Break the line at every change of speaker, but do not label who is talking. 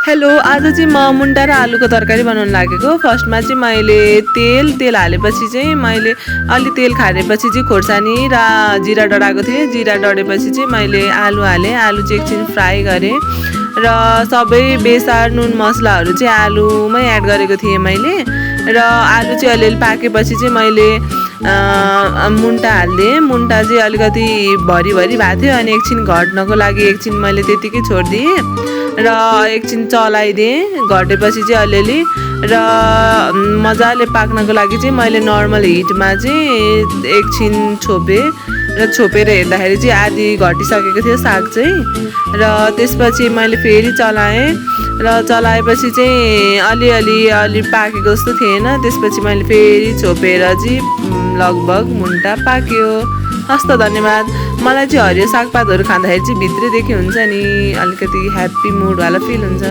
Hello, आज चाहिँ म मुन्टा र आलुको तरकारी बनाउन लागेको। फर्स्टमा चाहिँ मैले तेल हालेपछि चाहिँ मैले अलि तेल खारेपछि चाहिँ खोर्सानी र जिरा डढाएको थिएँ। जिरा डढेपछि चाहिँ मैले आलु हालेँ। आलु चाहिँ एकछिन फ्राई गरेँ र सबै बेसार नुन मसलाहरू चाहिँ आलुमै एड गरेको थिएँ मैले। र आलु चाहिँ अलिअलि पाकेपछि चाहिँ मैले मुन्टा हालिदिएँ। मुन्टा चाहिँ अलिकति भरि भएको थियो अनि एकछिन घट्नको लागि एकछिन मैले त्यतिकै छोडिदिएँ र एकछिन चलाइदिएँ। घटेपछि चाहिँ अलिअलि र मजाले पाक्नको लागि चाहिँ मैले नर्मल हिटमा चाहिँ एकछिन छोपेँ र छोपेर हेर्दाखेरि चाहिँ आधी घटिसकेको थियो साग चाहिँ। र त्यसपछि मैले फेरि चलाएँ र चलाएपछि चाहिँ अलि पाकेको जस्तो थिएन। त्यसपछि मैले फेरि छोपेर चाहिँ लगभग मुन्टा पाक्यो। हस्त धन्यवाद। मलाई चाहिँ हरियो सागपातहरू खाँदाखेरि चाहिँ भित्रैदेखि हुन्छ नि अलिकति ह्याप्पी मुडवाला फिल हुन्छ।